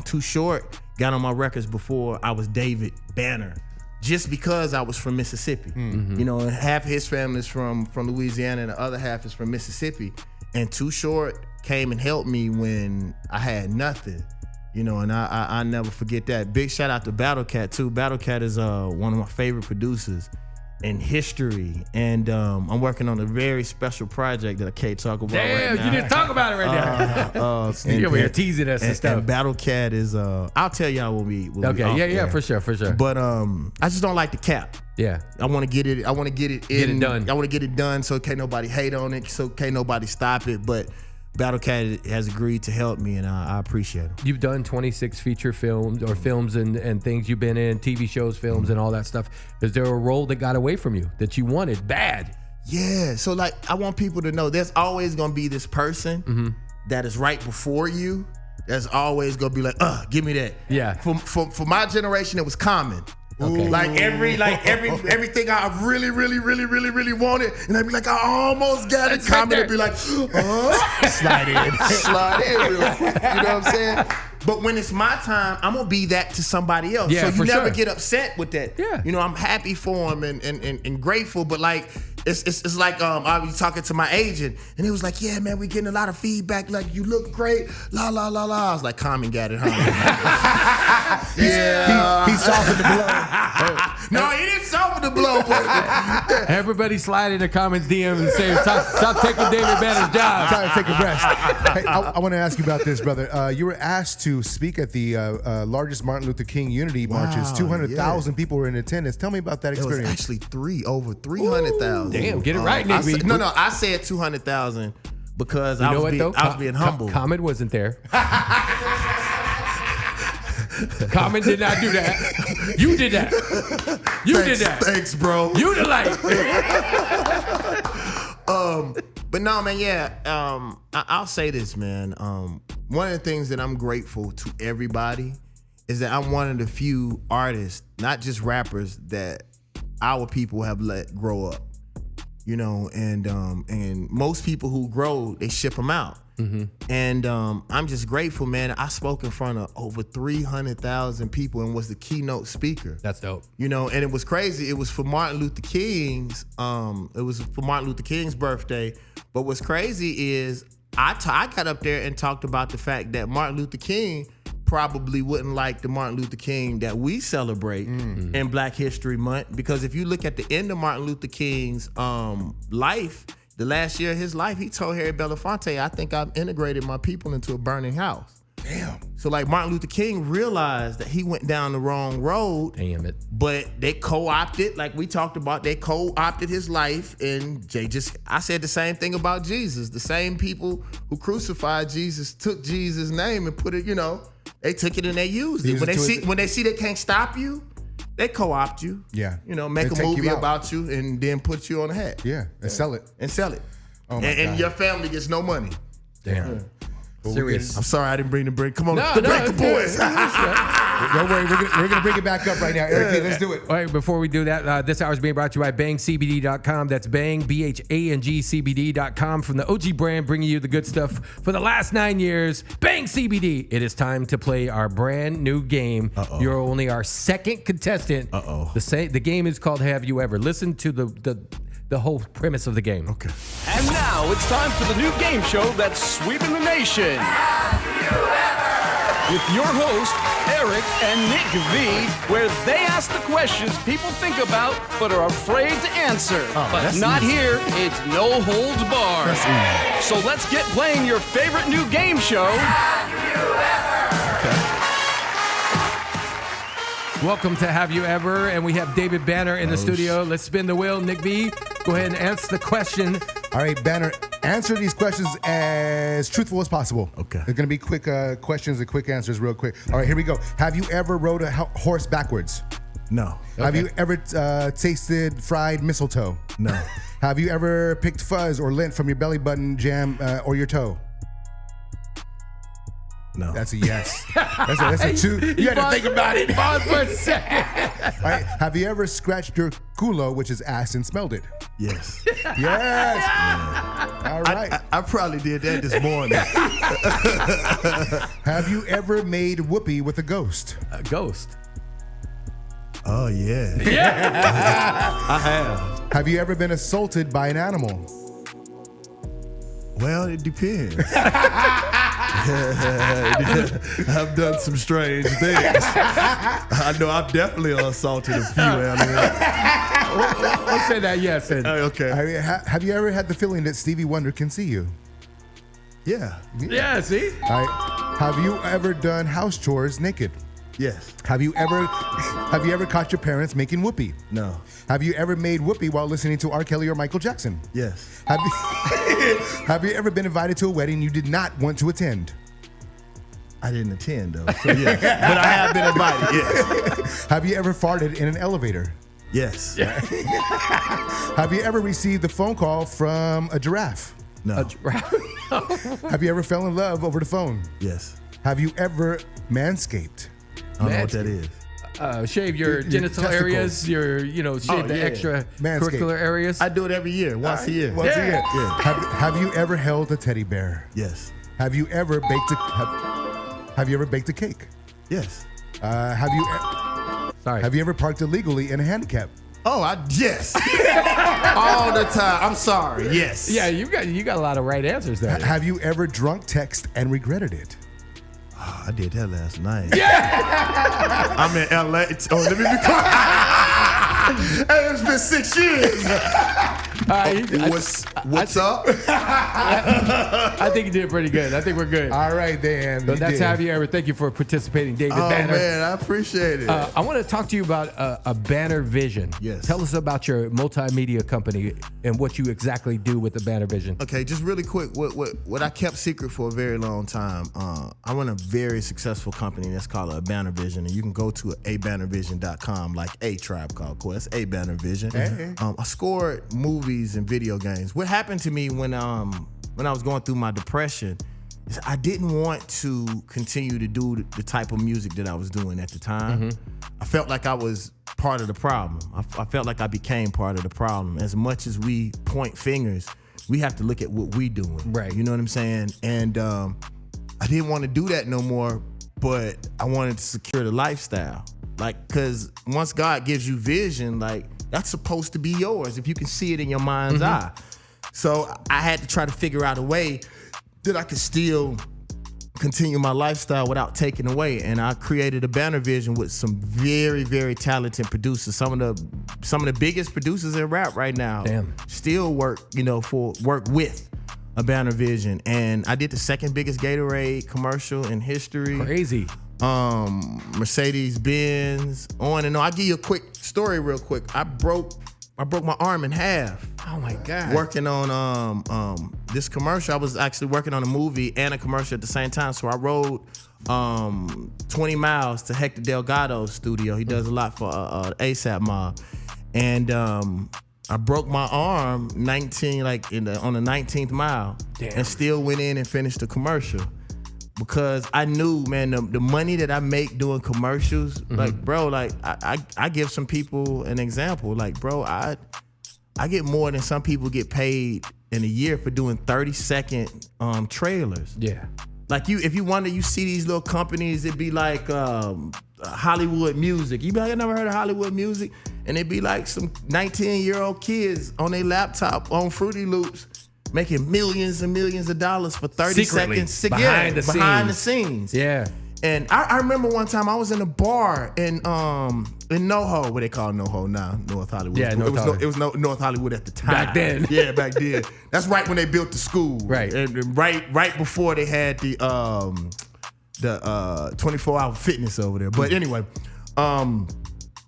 Speaker 5: Too Short got on my records before I was David Banner, just because I was from Mississippi. You know, and half of his family is from Louisiana and the other half is from Mississippi. And Too Short came and helped me when I had nothing. You know, and I never forget that. Big shout out to Battle Cat too. Battle Cat is one of my favorite producers in history, and I'm working on a very special project that I can't talk about right now.
Speaker 3: You didn't talk about it right now. You're over here teasing us and stuff.
Speaker 5: And Battle Cat is, I'll tell y'all when we
Speaker 3: okay, yeah, for sure.
Speaker 5: But I just don't like the cap.
Speaker 3: Yeah,
Speaker 5: I want to get it. I want to get it
Speaker 3: done.
Speaker 5: I want to get it done, so can't nobody hate on it, so can't nobody stop it. But Battle Cat has agreed to help me, and I appreciate it.
Speaker 3: You've done 26 feature films or films and things you've been in, TV shows, films, and all that stuff. Is there a role that got away from you that you wanted bad?
Speaker 5: Yeah, so like I want people to know there's always gonna be this person that is right before you. That's always gonna be like, give me that.
Speaker 3: Yeah.
Speaker 5: For my generation, it was Common.
Speaker 3: Okay.
Speaker 5: Like everything I really wanted, and I'd be like, I almost got it. Common would be like, slide in real quick. You know what I'm saying? But when it's my time, I'm gonna be that to somebody else.
Speaker 3: Yeah,
Speaker 5: so you never
Speaker 3: sure.
Speaker 5: get upset with that.
Speaker 3: Yeah.
Speaker 5: You know, I'm happy for him and grateful, but like it's like I was talking to my agent, and he was like, yeah, man, we getting a lot of feedback, like you look great, la la la la. I was like, Common got it, huh?
Speaker 4: He softened the blow.
Speaker 5: No, he didn't soften the blow, but
Speaker 3: Everybody slide in the comments, DM, and say, stop taking David Banner's job.
Speaker 4: Time to take a rest. Hey, I want to ask you about this, brother. You were asked to speak at the largest Martin Luther King unity marches. 200,000 people were in attendance. Tell me about that
Speaker 5: it was
Speaker 4: experience.
Speaker 5: actually over 300,000.
Speaker 3: Damn, get it right, Nick.
Speaker 5: I said 200,000 because I was being humble.
Speaker 3: Common wasn't there. Common did not do that. You did that. Did that.
Speaker 5: Thanks, bro.
Speaker 3: You the light.
Speaker 5: But no, man, yeah. I'll say this, man. One of the things that I'm grateful to everybody is that I'm one of the few artists, not just rappers, that our people have let grow up. You know, and most people who grow, they ship them out. And I'm just grateful, man. I spoke in front of over 300,000 people and was the keynote speaker.
Speaker 3: That's dope.
Speaker 5: You know, and it was crazy. It was for Martin Luther King's. Birthday. But what's crazy is I got up there and talked about the fact that Martin Luther King probably wouldn't like the Martin Luther King that we celebrate in Black History Month, because if you look at the end of Martin Luther King's life, the last year of his life, he told Harry Belafonte, I think I've integrated my people into a burning house.
Speaker 4: Damn.
Speaker 5: So like Martin Luther King realized that he went down the wrong road.
Speaker 3: Damn it.
Speaker 5: But they co-opted, like we talked about, they co-opted his life, and I said the same thing about Jesus. The same people who crucified Jesus took Jesus' name and put it, you know, they took it and they used it. When they see they can't stop you, they co-opt you.
Speaker 4: Yeah.
Speaker 5: You know, make
Speaker 4: They
Speaker 5: a
Speaker 4: take you
Speaker 5: movie
Speaker 4: out.
Speaker 5: about you and then put you on a hat.
Speaker 4: Yeah, and sell it.
Speaker 5: And sell it.
Speaker 4: Oh my
Speaker 5: and
Speaker 4: God.
Speaker 5: your family gets no money.
Speaker 3: Damn. Serious.
Speaker 5: I'm sorry I didn't bring the break. Come on,
Speaker 3: No,
Speaker 5: the break the
Speaker 3: it's good.
Speaker 5: boys.
Speaker 4: Don't worry, we're gonna bring it back up right now, Eric. Let's do it.
Speaker 3: All right, before we do that, this hour is being brought to you by BangCBD.com. That's Bang, BHANGCBD.com. From the OG brand, bringing you the good stuff for the last 9 years. Bang CBD. It is time to play our brand new game. You're only our second contestant. The game is called Have You Ever. Listen to the whole premise of the game.
Speaker 5: Okay.
Speaker 1: And now it's time for the new game show that's sweeping the nation. With your host, Eric and Nick V, where they ask the questions people think about but are afraid to answer. But not here, it's no holds barred. So let's get playing your favorite new game show.
Speaker 3: Welcome to Have You Ever? And we have David Banner in the studio. Let's spin the wheel. Nick V, go ahead and answer the question.
Speaker 4: All right, Banner, answer these questions as truthful as possible.
Speaker 5: Okay.
Speaker 4: They're going to be quick questions and quick answers real quick. All right, here we go. Have you ever rode a horse backwards?
Speaker 5: No.
Speaker 4: Have you ever tasted fried mistletoe?
Speaker 5: No.
Speaker 4: Have you ever picked fuzz or lint from your belly button, jam, or your toe?
Speaker 5: No.
Speaker 4: That's a yes. That's a two. You had to think about it.
Speaker 3: Pause for a second.
Speaker 4: All right. Have you ever scratched your culo, which is ass, and smelled it?
Speaker 5: Yes.
Speaker 4: Yes. All right.
Speaker 2: I probably did that this morning.
Speaker 4: Have you ever made whoopee with a ghost?
Speaker 3: A ghost.
Speaker 2: Oh, yeah. I have.
Speaker 4: Have you ever been assaulted by an animal?
Speaker 2: Well, it depends. I've done some strange things. I know I've definitely assaulted a few animals.
Speaker 3: We'll say that yes. And
Speaker 2: Okay.
Speaker 4: Have you ever had the feeling that Stevie Wonder can see you?
Speaker 2: Yeah.
Speaker 3: yeah, see?
Speaker 4: All right. Have you ever done house chores naked?
Speaker 2: Yes.
Speaker 4: Have you ever caught your parents making whoopee?
Speaker 2: No.
Speaker 4: Have you ever made whoopee while listening to R. Kelly or Michael Jackson?
Speaker 2: Yes.
Speaker 4: Have you ever been invited to a wedding you did not want to attend?
Speaker 2: I didn't attend though. So yes. But I have been invited. Yes.
Speaker 4: Have you ever farted in an elevator?
Speaker 2: Yes.
Speaker 4: Have you ever received a phone call from a giraffe?
Speaker 2: No.
Speaker 4: Have you ever fell in love over the phone?
Speaker 2: Yes.
Speaker 4: Have you ever manscaped?
Speaker 2: I don't know what that is.
Speaker 3: Shave your genital
Speaker 4: testicles.
Speaker 3: areas, shave the
Speaker 2: yeah.
Speaker 3: extra curricular areas.
Speaker 2: I do it every year, once a year.
Speaker 4: Once a year.
Speaker 2: Yeah.
Speaker 4: Have you ever held a teddy bear?
Speaker 2: Yes.
Speaker 4: Have you ever baked a cake?
Speaker 2: Yes.
Speaker 4: Have you ever parked illegally in a handicap?
Speaker 2: Oh, yes. All the time. I'm sorry. Yes.
Speaker 3: Yeah, you got a lot of right answers there.
Speaker 4: Have you ever drunk text and regretted it?
Speaker 2: I did that last night. Yeah. I'm in LA. Oh, let me be quiet. Hey, it's been 6 years. What's up?
Speaker 3: I think you did pretty good. I think we're good.
Speaker 4: All right, Dan.
Speaker 3: But that's Have You Ever. Thank you for participating, David Banner.
Speaker 2: Oh, man, I appreciate it.
Speaker 3: I want to talk to you about a Banner Vision.
Speaker 2: Yes.
Speaker 3: Tell us about your multimedia company and what you exactly do with the Banner Vision.
Speaker 2: Okay, just really quick, what I kept secret for a very long time, I run a very successful company that's called a Banner Vision, and you can go to abannervision.com, like A Tribe Called Quest, A Banner Vision.
Speaker 4: Hey.
Speaker 2: I scored movies and video games. What happened to me when I was going through my depression is I didn't want to continue to do the type of music that I was doing at the time. I felt like I was part of the problem. I felt like I became part of the problem. As much as we point fingers, we have to look at what we doing.
Speaker 3: Right.
Speaker 2: You know what I'm saying? And I didn't want to do that no more, but I wanted to secure the lifestyle. Like, cause once God gives you vision, like that's supposed to be yours if you can see it in your mind's eye. So I had to try to figure out a way that I could still continue my lifestyle without taking away. And I created a Banner Vision with some very, very talented producers. Some of the biggest producers in rap right now.
Speaker 3: Damn.
Speaker 2: Still work with a Banner Vision. And I did the second biggest Gatorade commercial in history.
Speaker 3: Crazy.
Speaker 2: Mercedes-Benz, on and on. I'll give you a quick story real quick. I broke my arm in half.
Speaker 3: Oh my God.
Speaker 2: Working on this commercial. I was actually working on a movie and a commercial at the same time. So I rode 20 miles to Hector Delgado's studio. He does a lot for ASAP Mob. And I broke my arm on the 19th mile.
Speaker 3: Damn.
Speaker 2: And still went in and finished the commercial. Because I knew, man, the money that I make doing commercials, like, bro, like, I give some people an example. Like, bro, I get more than some people get paid in a year for doing 30-second trailers.
Speaker 3: Yeah.
Speaker 2: Like, if you wonder, you see these little companies, it'd be like Hollywood Music. You be like, I never heard of Hollywood Music? And it'd be like some 19-year-old kids on their laptop on Fruity Loops, making millions and millions of dollars for 30
Speaker 3: Secretly,
Speaker 2: seconds.
Speaker 3: behind
Speaker 2: the scenes.
Speaker 3: Yeah.
Speaker 2: And I remember one time I was in a bar in NoHo, what they call NoHo now, North Hollywood.
Speaker 3: Yeah, North Hollywood.
Speaker 2: It was North Hollywood at the time.
Speaker 3: Back then.
Speaker 2: Yeah, back then. That's right when they built the school.
Speaker 3: Right.
Speaker 2: And right before they had the 24-hour fitness over there. But anyway,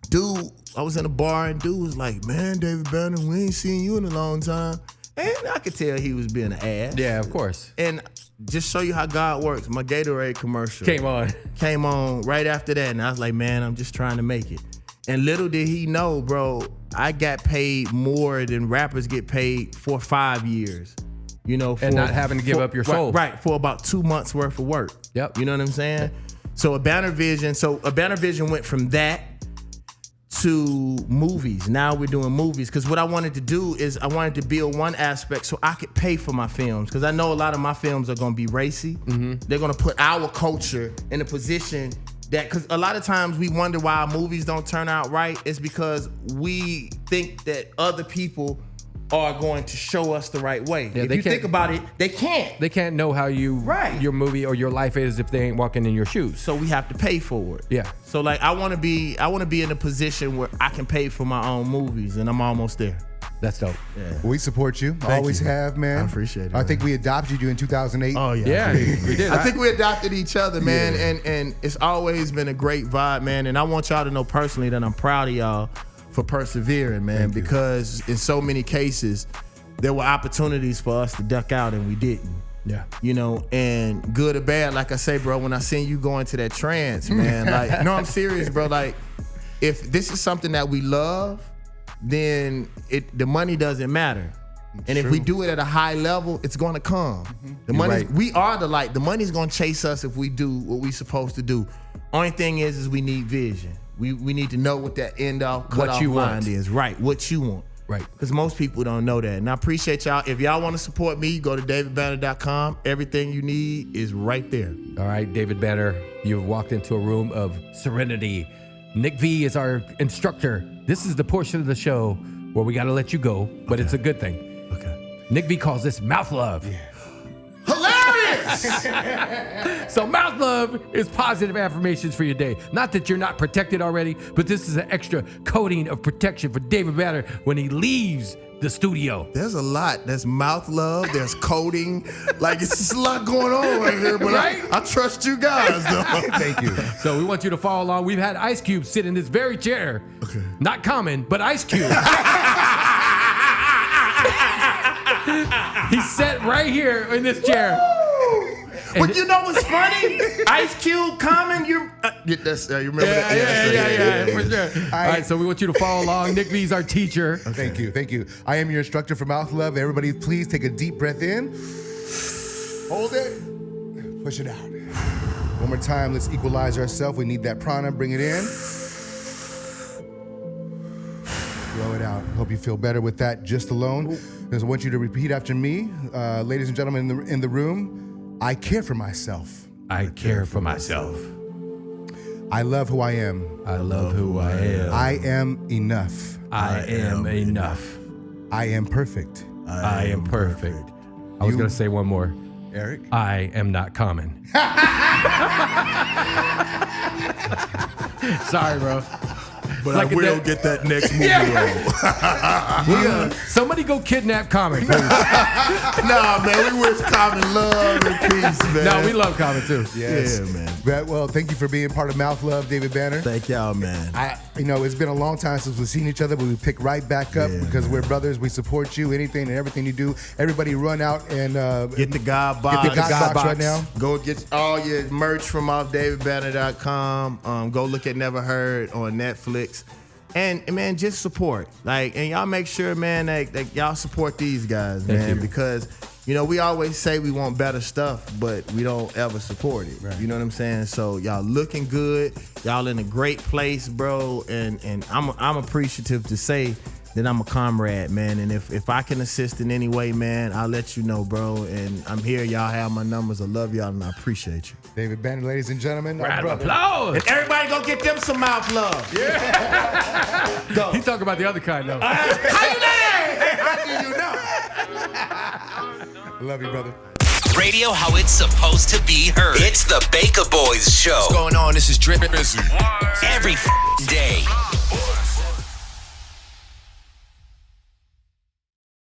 Speaker 2: dude, I was in a bar and dude was like, man, David Banner, we ain't seen you in a long time. And I could tell he was being an ass.
Speaker 3: Yeah, of course.
Speaker 2: And just show you how God works, my Gatorade commercial
Speaker 3: Came on
Speaker 2: right after that. And I was like, man, I'm just trying to make it. And little did he know, bro, I got paid more than rappers get paid for 5 years. You know,
Speaker 3: And not having to give up your soul.
Speaker 2: Right, for about 2 months worth of work.
Speaker 3: Yep.
Speaker 2: You know what I'm saying? So a Banner Vision went from that
Speaker 5: to movies. Now we're doing movies because what I wanted to do is I wanted to build one aspect so I could pay for my films because I know a lot of my films are going to be racy. Mm-hmm. They're going to put our culture in a position that, because a lot of times we wonder why our movies don't turn out right. It's because we think that other people are going to show us the right way.
Speaker 3: Yeah,
Speaker 5: if you think about it, they can't.
Speaker 3: They can't know how your movie or your life is if they ain't walking in your shoes.
Speaker 5: So we have to pay for it.
Speaker 3: Yeah.
Speaker 5: So like I want to be in a position where I can pay for my own movies, and I'm almost there.
Speaker 3: That's dope.
Speaker 4: Yeah. We support you. Always have, man.
Speaker 5: I appreciate it.
Speaker 4: I think we adopted you in 2008.
Speaker 5: Oh yeah.
Speaker 3: Yeah, we did.
Speaker 5: I think we adopted each other, man, and it's always been a great vibe, man. And I want y'all to know personally that I'm proud of y'all for persevering, man, because in so many cases there were opportunities for us to duck out and we didn't.
Speaker 3: Yeah.
Speaker 5: You know, and good or bad, like I say, bro, when I seen you go into that trance, man, like, no, I'm serious, bro. Like, if this is something that we love, then the money doesn't matter. And if we do it at a high level, it's gonna come. The money, we are the light. The money's gonna chase us if we do what we supposed to do. Only thing is we need vision. We need to know what that end off cut off line is. Right, what you want.
Speaker 3: Right.
Speaker 5: Because most people don't know that. And I appreciate y'all. If y'all want to support me, go to davidbanner.com. Everything you need is right there.
Speaker 3: All right, David Banner, you've walked into a room of serenity. Nick V is our instructor. This is the portion of the show where we got to let you go, but it's a good thing.
Speaker 5: Okay.
Speaker 3: Nick V calls this mouth love.
Speaker 5: Yeah. Hilarious!
Speaker 3: So mouth love is positive affirmations for your day. Not that you're not protected already, but this is an extra coating of protection for David Banner when he leaves the studio.
Speaker 5: There's a lot. There's mouth love. There's coding. Like, it's just a lot going on right here. But right? I trust you guys, though.
Speaker 4: Thank you.
Speaker 3: So we want you to follow along. We've had Ice Cube sit in this very chair.
Speaker 5: Okay.
Speaker 3: Not common, but Ice Cube. He sat right here in this chair.
Speaker 5: But you know what's funny? Ice Cube, Common, you remember that?
Speaker 3: Yeah, for sure. All right, so we want you to follow along. Nick V's our teacher.
Speaker 4: Okay. Thank you. I am your instructor for mouth love. Everybody, please take a deep breath in. Hold it. Push it out. One more time. Let's equalize ourselves. We need that prana. Bring it in. Blow it out. Hope you feel better with that just alone. I want you to repeat after me. Ladies and gentlemen in the room, I care for myself.
Speaker 3: I care for myself.
Speaker 4: I love who I am.
Speaker 3: I love who I am.
Speaker 4: I am enough.
Speaker 3: I am enough.
Speaker 4: I am perfect.
Speaker 3: I am perfect. I was going to say one more.
Speaker 4: Eric?
Speaker 3: I am not common. Sorry, bro.
Speaker 5: But like I will get that next movie role.
Speaker 3: Somebody go kidnap Common, please.
Speaker 5: Nah, man, we wish Common love and peace, man.
Speaker 3: No, we love Common too.
Speaker 4: Yes.
Speaker 5: Yeah, man.
Speaker 4: Well, thank you for being part of Mouth Love, David Banner.
Speaker 5: Thank y'all, man.
Speaker 4: It's been a long time since we've seen each other, but we pick right back up because we're brothers. We support you, anything and everything you do. Everybody run out and
Speaker 5: get the God Box.
Speaker 4: Get the God Box right now.
Speaker 5: Go get all your merch from off davidbanner.com. Go look at Never Heard on Netflix. And man, just support. And y'all make sure, man, that y'all support these guys, man, because we always say we want better stuff, but we don't ever support it. Right. You know what I'm saying? So y'all looking good, y'all in a great place, bro, and I'm appreciative to say that I'm a comrade, man, and if I can assist in any way, man, I'll let you know, bro. And I'm here. Y'all have my numbers. I love y'all, and I appreciate you.
Speaker 4: David Banner, ladies and gentlemen.
Speaker 3: Round of applause.
Speaker 5: And everybody go get them some mouth love.
Speaker 3: Yeah. Go. He's talking about the other kind, though.
Speaker 5: How you know? How do you know?
Speaker 4: Love you, brother.
Speaker 7: Radio how it's supposed to be heard. It's the Baka Boyz Show.
Speaker 8: What's going on? This is Drip.
Speaker 7: Every day.